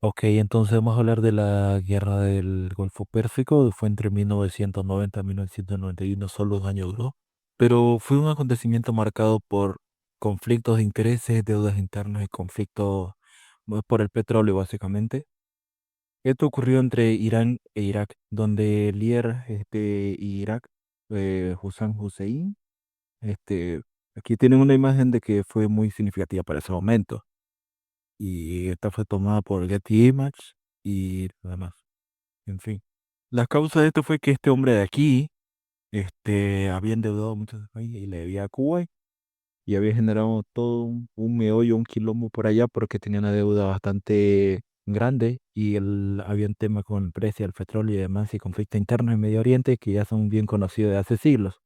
Ok, entonces vamos a hablar de la guerra del Golfo Pérsico. Fue entre 1990 y 1991, solo 2 años duró. Pero fue un acontecimiento marcado por conflictos de intereses, deudas internas y conflictos por el petróleo, básicamente. Esto ocurrió entre Irán e Irak, donde el líder de Irak, Hussein Hussein, este, aquí tienen una imagen de que fue muy significativa para ese momento. Y esta fue tomada por Getty Images y lo demás. En fin. La causa de esto fue que este hombre de aquí, había endeudado mucho a ese país y le debía a Kuwait y había generado todo un meollo, un quilombo por allá porque tenía una deuda bastante grande y había un tema con el precio del petróleo y demás y conflictos internos en Medio Oriente que ya son bien conocidos de hace siglos.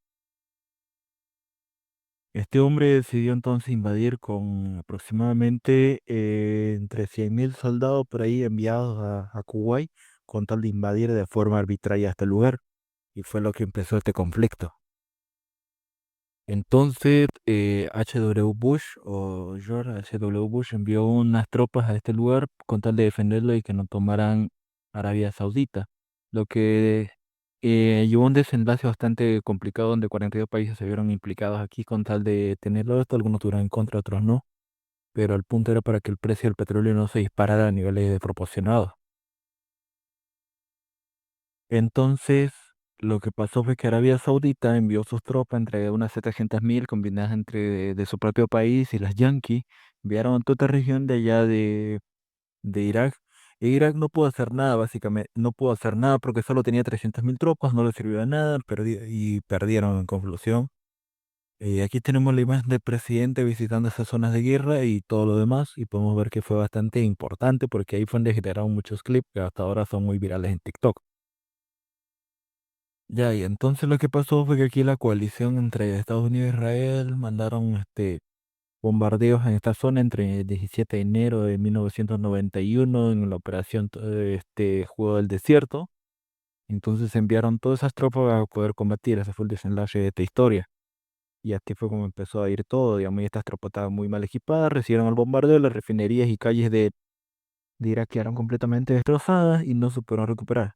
Este hombre decidió entonces invadir con aproximadamente entre 100.000 soldados por ahí enviados a Kuwait con tal de invadir de forma arbitraria este lugar. Y fue lo que empezó este conflicto. Entonces, H.W. Bush o George H.W. Bush envió unas tropas a este lugar con tal de defenderlo y que no tomaran Arabia Saudita, lo que llevó a un desenlace bastante complicado donde 42 países se vieron implicados aquí con tal de tenerlo esto, algunos tuvieron en contra, otros no, pero el punto era para que el precio del petróleo no se disparara a niveles desproporcionados. Entonces, lo que pasó fue que Arabia Saudita envió sus tropas, entre unas 700.000 combinadas entre de su propio país y las Yankees, enviaron a toda esta región de allá de Irak. E Irak no pudo hacer nada, básicamente, no pudo hacer nada porque solo tenía 300.000 tropas, no le sirvió de nada, y perdieron en conclusión. Aquí tenemos la imagen del presidente visitando esas zonas de guerra y todo lo demás, y podemos ver que fue bastante importante porque ahí fue donde generaron muchos clips que hasta ahora son muy virales en TikTok. Ya, y entonces lo que pasó fue que aquí la coalición entre Estados Unidos e Israel mandaron bombardeos en esta zona entre el 17 de enero de 1991 en la operación Juego del Desierto. Entonces enviaron todas esas tropas a poder combatir. Ese fue el desenlace de esta historia. Y así fue como empezó a ir todo, digamos, y estas tropas estaban muy mal equipadas, recibieron el bombardeo, las refinerías y calles de Irak quedaron completamente destrozadas y no supieron recuperar.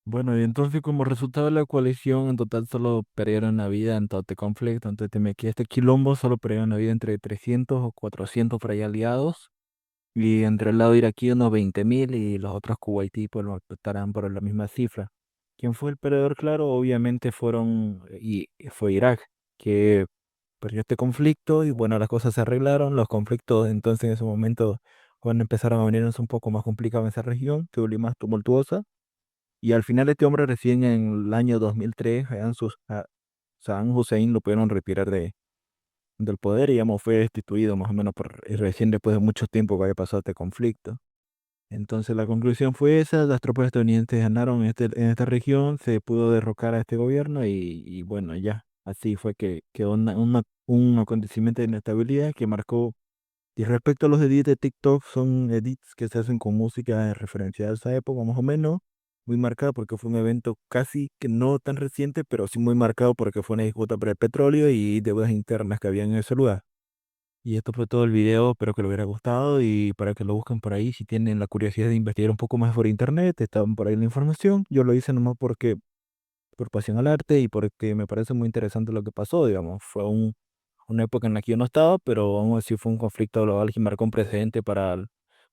Bueno, y entonces como resultado de la coalición, en total solo perdieron la vida en todo este conflicto, entonces que este quilombo solo perdieron la vida entre 300 o 400 por ahí aliados, y entre el lado iraquí unos 20.000 y los otros kuwaitíes pues lo estarán por la misma cifra. ¿Quién fue el perdedor? Claro, obviamente fue Irak, que perdió este conflicto y bueno, las cosas se arreglaron, los conflictos entonces en ese momento cuando empezaron a venirnos un poco más complicados en esa región, que volvió más tumultuosa. Y al final este hombre recién en el año 2003, Saddam Hussein lo pudieron retirar del poder y digamos, fue destituido más o menos recién después de mucho tiempo que había pasado este conflicto. Entonces la conclusión fue esa, las tropas estadounidenses ganaron en esta región, se pudo derrocar a este gobierno y bueno, ya, así fue que quedó un acontecimiento de inestabilidad que marcó. Y respecto a los edits de TikTok, son edits que se hacen con música referenciada a esa época, más o menos, muy marcada porque fue un evento casi que no tan reciente, pero sí muy marcado porque fue una disputa por el petróleo y deudas internas que había en ese lugar. Y esto fue todo el video, espero que les hubiera gustado y para que lo busquen por ahí, si tienen la curiosidad de investigar un poco más por internet, estaban por ahí la información. Yo lo hice nomás porque, por pasión al arte y porque me parece muy interesante lo que pasó, digamos. Fue una época en la que yo no estaba, pero aún así fue un conflicto global que marcó un precedente para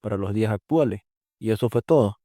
los días actuales. Y eso fue todo.